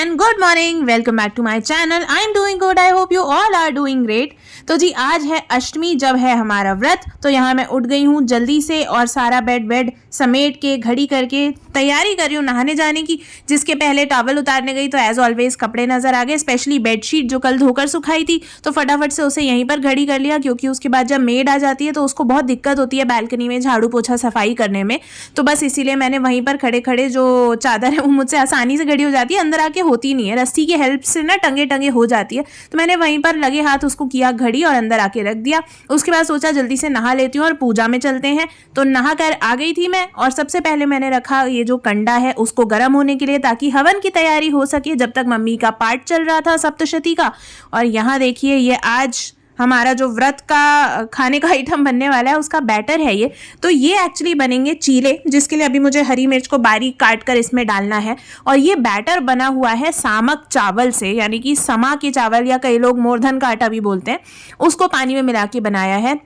And good morning, welcome back to my channel. I am doing good, I hope you all are doing great. तो जी आज है अष्टमी, जब है हमारा व्रत। तो यहाँ मैं उठ गई हूँ जल्दी से और सारा बेड समेट के घड़ी करके तैयारी कर रही हूँ नहाने जाने की। जिसके पहले टॉवल उतारने गई तो एज ऑलवेज कपड़े नजर आ गए, स्पेशली बेडशीट जो कल धोकर सुखाई थी, तो फटाफट से उसे यहीं पर घड़ी कर लिया, क्योंकि उसके बाद जब मेड आ जाती है तो उसको बहुत दिक्कत होती है बालकनी में झाड़ू पोछा सफाई करने में। तो बस इसीलिए मैंने वहीं पर खड़े खड़े जो चादर है वो मुझसे आसानी से घड़ी हो जाती है, अंदर आके होती नहीं है, रस्सी की हेल्प से ना टंगे टंगे हो जाती है। तो मैंने वहीं पर लगे हाथ उसको किया घड़ी और अंदर आके रख दिया। उसके बाद सोचा जल्दी से नहा लेती हूँ और पूजा में चलते हैं। तो नहा कर आ गई थी मैं, और सबसे पहले मैंने रखा ये जो कंडा है उसको गर्म होने के लिए, ताकि हवन की तैयारी हो सके, जब तक मम्मी का पाठ चल रहा था सप्तशती का। और यहाँ देखिए ये आज हमारा जो व्रत का खाने का आइटम बनने वाला है उसका बैटर है ये। तो ये एक्चुअली बनेंगे चीले, जिसके लिए अभी मुझे हरी मिर्च को बारीक काट कर इसमें डालना है। और ये बैटर बना हुआ है सामक चावल से, यानी कि समा के चावल या कई लोग मोरधन का आटा भी बोलते हैं, उसको पानी में मिला के बनाया है।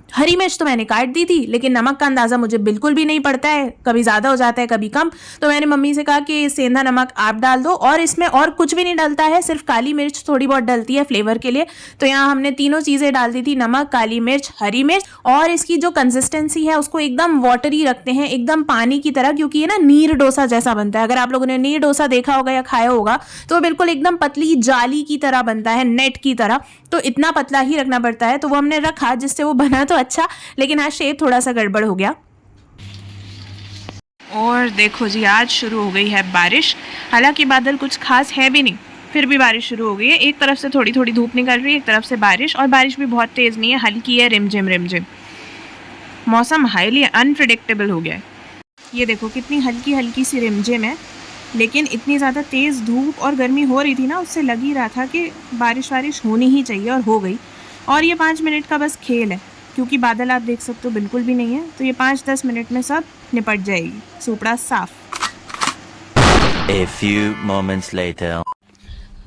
हरी मिर्च तो मैंने काट दी थी, लेकिन नमक का अंदाज़ा मुझे बिल्कुल भी नहीं पड़ता है, कभी ज़्यादा हो जाता है कभी कम। तो मैंने मम्मी से कहा कि सेंधा नमक आप डाल दो, और इसमें और कुछ भी नहीं डलता है, सिर्फ काली मिर्च थोड़ी बहुत डलती है फ्लेवर के लिए। तो यहाँ हमने तीनों चीज़ें डाल दी थी, नमक, काली मिर्च, हरी मिर्च। और इसकी जो कंसिस्टेंसी है उसको एकदम वाटरी रखते हैं, एकदम पानी की तरह, क्योंकि ये ना नीर डोसा जैसा बनता है। अगर आप लोगों ने नीर डोसा देखा होगा या खाया होगा तो बिल्कुल एकदम पतली जाली की तरह बनता है, नेट की तरह। तो इतना पतला ही रखना पड़ता है, तो वो हमने रखा, जिससे वो बना तो अच्छा, लेकिन हाँ शेप थोड़ा सा गड़बड़ हो गया। और देखो जी आज शुरू हो गई है बारिश। हालांकि बादल कुछ खास है भी नहीं, फिर भी बारिश शुरू हो गई है। एक तरफ से थोड़ी थोड़ी धूप निकल रही है, एक तरफ से बारिश, और बारिश भी बहुत तेज़ नहीं है, हल्की है, रिमझिम रिमझिम। मौसम हाईली अनप्रिडिक्टेबल हो गया है। ये देखो कितनी हल्की हल्की सी रिमझिम है, लेकिन इतनी ज़्यादा तेज़ धूप और गर्मी हो रही थी ना, उससे लग ही रहा था कि बारिश होनी ही चाहिए, और हो गई। और ये 5 मिनट का बस खेल है, क्योंकि बादल आप देख सकते हो बिल्कुल भी नहीं है। तो ये 5-10 मिनट में सब निपट जाएगी, सुपड़ा साफ। A few moments later.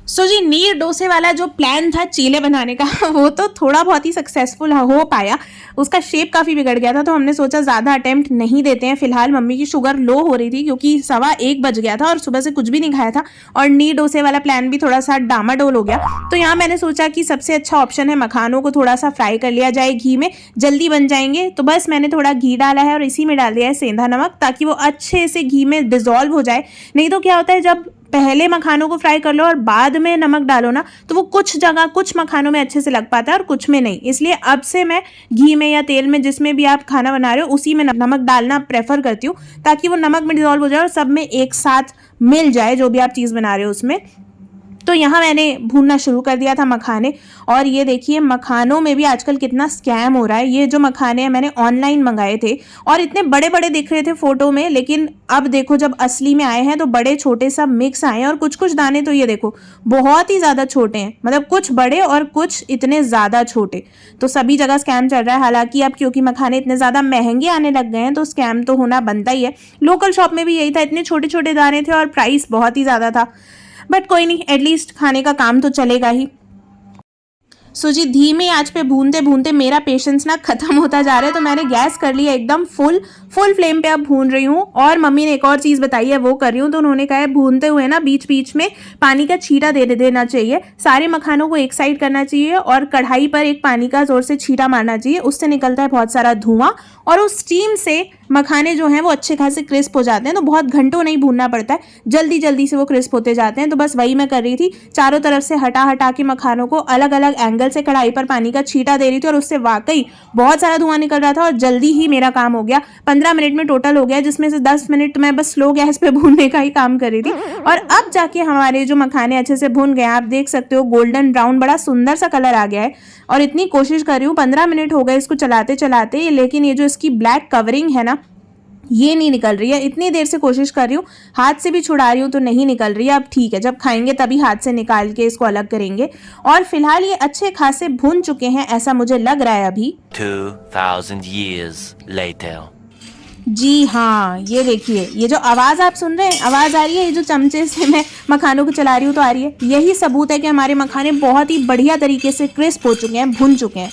सो जी नीर डोसे वाला जो प्लान था चीले बनाने का वो तो थोड़ा बहुत ही सक्सेसफुल हो पाया। उसका शेप काफ़ी बिगड़ गया था, तो हमने सोचा ज़्यादा अटेम्प्ट नहीं देते हैं। फिलहाल मम्मी की शुगर लो हो रही थी, क्योंकि 1:15 बज गया था और सुबह से कुछ भी नहीं खाया था, और नीर डोसे वाला प्लान भी थोड़ा सा डामाडोल हो गया। तो यहाँ मैंने सोचा कि सबसे अच्छा ऑप्शन है मखानों को थोड़ा सा फ्राई कर लिया जाए घी में, जल्दी बन जाएंगे। तो बस मैंने थोड़ा घी डाला है और इसी में डाल दिया है सेंधा नमक, ताकि वो अच्छे से घी में डिजोल्व हो जाए। नहीं तो क्या होता है, जब पहले मखानों को फ्राई कर लो और बाद में नमक डालो ना, तो वो कुछ जगह कुछ मखानों में अच्छे से लग पाता है और कुछ में नहीं। इसलिए अब से मैं घी में या तेल में, जिसमें भी आप खाना बना रहे हो, उसी में नमक डालना प्रेफर करती हूँ, ताकि वो नमक में डिजॉल्व हो जाए और सब में एक साथ मिल जाए जो भी आप चीज़ बना रहे हो उसमें। तो यहाँ मैंने भूनना शुरू कर दिया था मखाने। और ये देखिए मखानों में भी आजकल कितना स्कैम हो रहा है। ये जो मखाने हैं मैंने ऑनलाइन मंगाए थे, और इतने बड़े बड़े दिख रहे थे फोटो में, लेकिन अब देखो जब असली में आए हैं तो बड़े छोटे सब मिक्स आए हैं। और कुछ कुछ दाने तो ये देखो बहुत ही ज़्यादा छोटे हैं, मतलब कुछ बड़े और कुछ इतने ज़्यादा छोटे। तो सभी जगह स्कैम चल रहा है। हालांकि अब क्योंकि मखाने इतने ज़्यादा महंगे आने लग गए हैं, तो स्कैम तो होना बनता ही है। लोकल शॉप में भी यही था, इतने छोटे छोटे दाने थे और प्राइस बहुत ही ज़्यादा था। बट कोई नहीं, एटलीस्ट खाने का काम तो चलेगा ही। सो जी धीमी आंच पे भूनते भूनते मेरा पेशेंस ना खत्म होता जा रहा है, तो मैंने गैस कर लिया एकदम फुल फ्लेम पे अब भून रही हूँ। और मम्मी ने एक और चीज़ बताई है वो कर रही हूँ। तो उन्होंने कहा है भूनते हुए ना बीच बीच में पानी का छींटा दे देना चाहिए, सारे मखानों को एक साइड करना चाहिए, और कढ़ाई पर एक पानी का जोर से छींटा मारना चाहिए, उससे निकलता है बहुत सारा धुआं, और उस स्टीम से मखाने जो हैं वो अच्छे खासे क्रिस्प हो जाते हैं। तो बहुत घंटों नहीं भूनना पड़ता है, जल्दी जल्दी से वो क्रिस्प होते जाते हैं। तो बस वही मैं कर रही थी, चारों तरफ से हटा हटा के मखानों को अलग अलग एंगल से कढ़ाई पर पानी का छींटा दे रही थी, और उससे वाकई बहुत सारा धुआं निकल रहा था, और जल्दी ही मेरा काम हो गया। 15 मिनट में टोटल हो गया, जिसमें से 10 मिनट मैं बस स्लो गैस पे भूनने का ही काम कर रही थी। और अब जाके हमारे जो मखाने अच्छे से भून गए, आप देख सकते हो गोल्डन ब्राउन बड़ा सुंदर सा कलर आ गया है। और इतनी कोशिश कर रही हूँ, 15 मिनट हो गए इसको चलाते चलाते, लेकिन ये जो इसकी ब्लैक कवरिंग है ना ये नहीं निकल रही है। इतनी देर से कोशिश कर रही हूँ, हाथ से भी छुड़ा रही हूँ तो नहीं निकल रही है। अब ठीक है, जब खाएंगे तभी हाथ से निकाल के इसको अलग करेंगे। और फिलहाल ये अच्छे खासे भुन चुके हैं, ऐसा मुझे लग रहा है अभी। 2000 years later. जी हाँ, ये देखिए ये जो आवाज़ आप सुन रहे हैं, आवाज़ आ रही है, ये जो चमचे से मैं मखानों को चला रही हूँ तो आ रही है। यही सबूत है कि हमारे मखाने बहुत ही बढ़िया तरीके से क्रिस्प हो चुके हैं, भुन चुके हैं।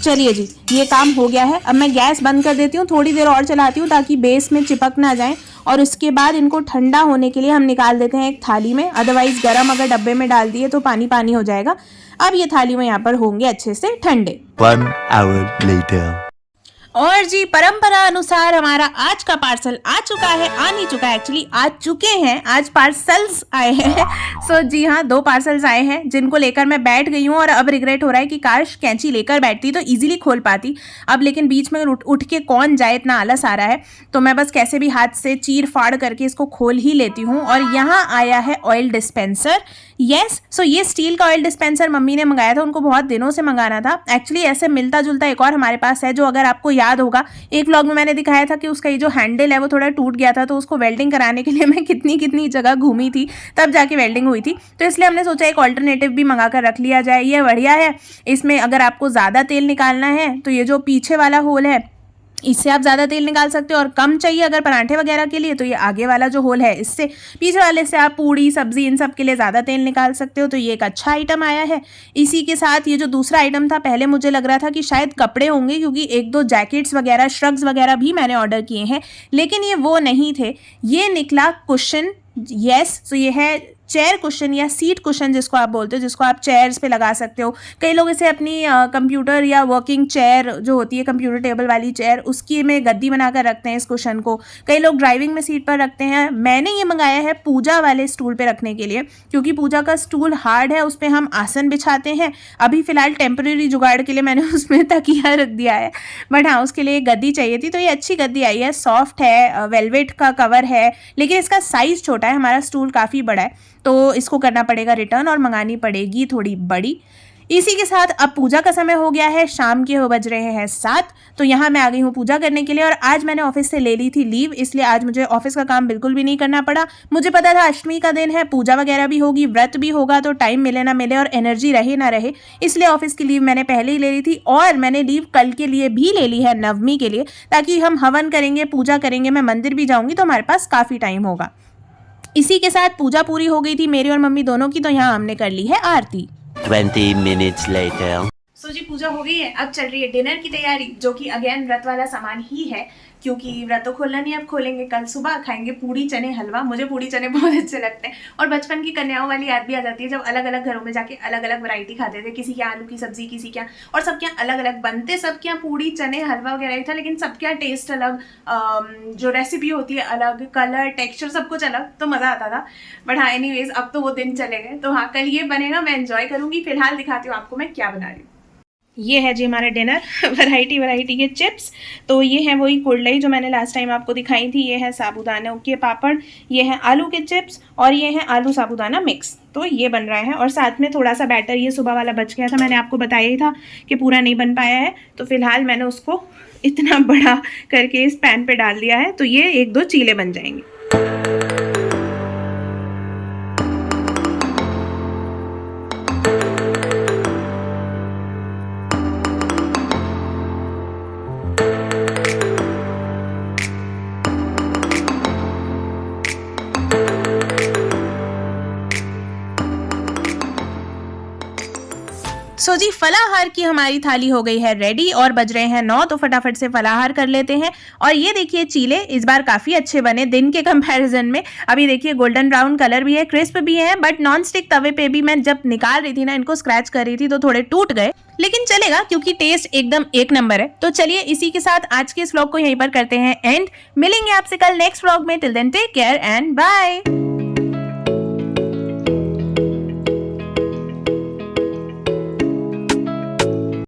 चलिए जी, ये काम हो गया है। अब मैं गैस बंद कर देती हूँ, थोड़ी देर और चलाती हूँ ताकि बेस में चिपक ना जाए, और उसके बाद इनको ठंडा होने के लिए हम निकाल देते हैं एक थाली में। अदरवाइज गरम अगर डब्बे में डाल दिए तो पानी पानी हो जाएगा। अब ये थाली में यहाँ पर होंगे अच्छे से ठंडे। 1 hour later. और जी परंपरा अनुसार हमारा आज का पार्सल आ चुका है, आ नहीं चुका है एक्चुअली, आ चुके हैं, आज पार्सल्स आए हैं। सो जी हाँ, 2 पार्सल्स आए हैं जिनको लेकर मैं बैठ गई हूँ और अब रिग्रेट हो रहा है कि काश कैंची लेकर बैठती तो इजीली खोल पाती। अब लेकिन बीच में उठ के कौन जाए, इतना आलस आ रहा है, तो मैं बस कैसे भी हाथ से चीर फाड़ करके इसको खोल ही लेती हूँ। और यहाँ आया है ऑयल डिस्पेंसर। यस, सो ये स्टील का ऑयल डिस्पेंसर मम्मी ने मंगाया था, उनको बहुत दिनों से मंगाना था। एक्चुअली ऐसे मिलता जुलता एक और हमारे पास है, जो अगर आपको याद होगा एक व्लॉग में मैंने दिखाया था कि उसका ये जो हैंडल है वो थोड़ा टूट गया था, तो उसको वेल्डिंग कराने के लिए मैं कितनी जगह घूमी थी, तब जाके वेल्डिंग हुई थी। तो इसलिए हमने सोचा एक ऑल्टरनेटिव भी मंगा कर रख लिया जाए। ये बढ़िया है। इसमें अगर आपको ज़्यादा तेल निकालना है तो ये जो पीछे वाला होल है इससे आप ज़्यादा तेल निकाल सकते हो, और कम चाहिए अगर पराठे वगैरह के लिए तो ये आगे वाला जो होल है इससे, पीछे वाले से आप पूड़ी सब्जी इन सब के लिए ज़्यादा तेल निकाल सकते हो। तो ये एक अच्छा आइटम आया है। इसी के साथ ये जो दूसरा आइटम था, पहले मुझे लग रहा था कि शायद कपड़े होंगे, क्योंकि 1-2 जैकेट्स वगैरह श्रग्स वगैरह भी मैंने ऑर्डर किए हैं, लेकिन ये वो नहीं थे। ये निकला कुशन। यस, तो ये है चेयर कुशन या सीट कुशन जिसको आप बोलते हो, जिसको आप चेयर्स पे लगा सकते हो। कई लोग इसे अपनी कंप्यूटर या वर्किंग चेयर जो होती है, कंप्यूटर टेबल वाली चेयर, उसकी में गद्दी बनाकर रखते हैं इस कुशन को। कई लोग ड्राइविंग में सीट पर रखते हैं। मैंने ये मंगाया है पूजा वाले स्टूल पे रखने के लिए, क्योंकि पूजा का स्टूल हार्ड है, उस पर हम आसन बिछाते हैं। अभी फिलहाल टेम्परेरी जुगाड़ के लिए मैंने उसमें तकिया रख दिया है, बट हाँ उसके लिए गद्दी चाहिए थी। तो ये अच्छी गद्दी आई है, सॉफ्ट है, वेलवेट का कवर है, लेकिन इसका साइज़ छोटा है, हमारा स्टूल काफ़ी बड़ा है, तो इसको करना पड़ेगा रिटर्न और मंगानी पड़ेगी थोड़ी बड़ी। इसी के साथ अब पूजा का समय हो गया है, शाम के हो बज रहे हैं 7। तो यहाँ मैं आ गई हूँ पूजा करने के लिए, और आज मैंने ऑफिस से ले ली थी लीव, इसलिए आज मुझे ऑफिस का काम बिल्कुल भी नहीं करना पड़ा। मुझे पता था अष्टमी का दिन है, पूजा वगैरह भी होगी, व्रत भी होगा, तो टाइम मिले ना मिले और एनर्जी रहे ना रहे, इसलिए ऑफिस की लीव मैंने पहले ही ले ली थी। और मैंने लीव कल के लिए भी ले ली है, नवमी के लिए, ताकि हम हवन करेंगे, पूजा करेंगे, मैं मंदिर भी जाऊँगी, तो हमारे पास काफ़ी टाइम होगा। इसी के साथ पूजा पूरी हो गई थी मेरी और मम्मी दोनों की, तो यहाँ हमने कर ली है आरती। 20 minutes later. सो जी पूजा हो गई है, अब चल रही है डिनर की तैयारी, जो कि अगेन व्रत वाला सामान ही है, क्योंकि व्रत तो खोलना नहीं, अब खोलेंगे कल सुबह, खाएंगे पूड़ी चने हलवा। मुझे पूड़ी चने बहुत अच्छे लगते हैं, और बचपन की कन्याओं वाली याद भी आ जाती है, जब अलग अलग घरों में जाके अलग अलग वैरायटी खाते थे, किसी के आलू की सब्जी, किसी के, और सबके अलग अलग बनते, सबके यहाँ पूड़ी चने हलवा वगैरह ही था, लेकिन सबके यहाँ टेस्ट अलग, जो रेसिपी होती है अलग, कलर टेक्सचर सब कुछ अलग, तो मज़ा आता था। बट हाँ एनीवेज अब तो वो दिन चले गए, तो हाँ कल ये बनेगा, मैं एंजॉय करूँगी। फिलहाल दिखाती हूँ आपको मैं क्या बना रही हूँ। ये है जी हमारा डिनर, वैरायटी के चिप्स। तो ये है वही कुरलई जो मैंने लास्ट टाइम आपको दिखाई थी, ये है साबूदाना के पापड़, ये है आलू के चिप्स, और ये है आलू साबूदाना मिक्स। तो ये बन रहा है, और साथ में थोड़ा सा बैटर ये सुबह वाला बच गया था, मैंने आपको बताया ही था कि पूरा नहीं बन पाया है, तो फिलहाल मैंने उसको इतना बड़ा करके इस पैन पे डाल दिया है, तो ये 1-2 चीले बन जाएंगे। सो जी फलाहार की हमारी थाली हो गई है रेडी, और बज रहे हैं 9, तो फटाफट से फलाहार कर लेते हैं। और ये देखिए चीले इस बार काफ़ी अच्छे बने दिन के कंपैरिजन में। अभी देखिए गोल्डन ब्राउन कलर भी है, क्रिस्प भी है, बट नॉन स्टिक तवे पे भी मैं जब निकाल रही थी ना, इनको स्क्रैच कर रही थी तो थोड़े टूट गए, लेकिन चलेगा क्योंकि टेस्ट एकदम एक नंबर है। तो चलिए इसी के साथ आज के इस व्लॉग को यहीं पर करते हैं एंड। मिलेंगे आपसे कल नेक्स्ट व्लॉग में। Till then take care and bye.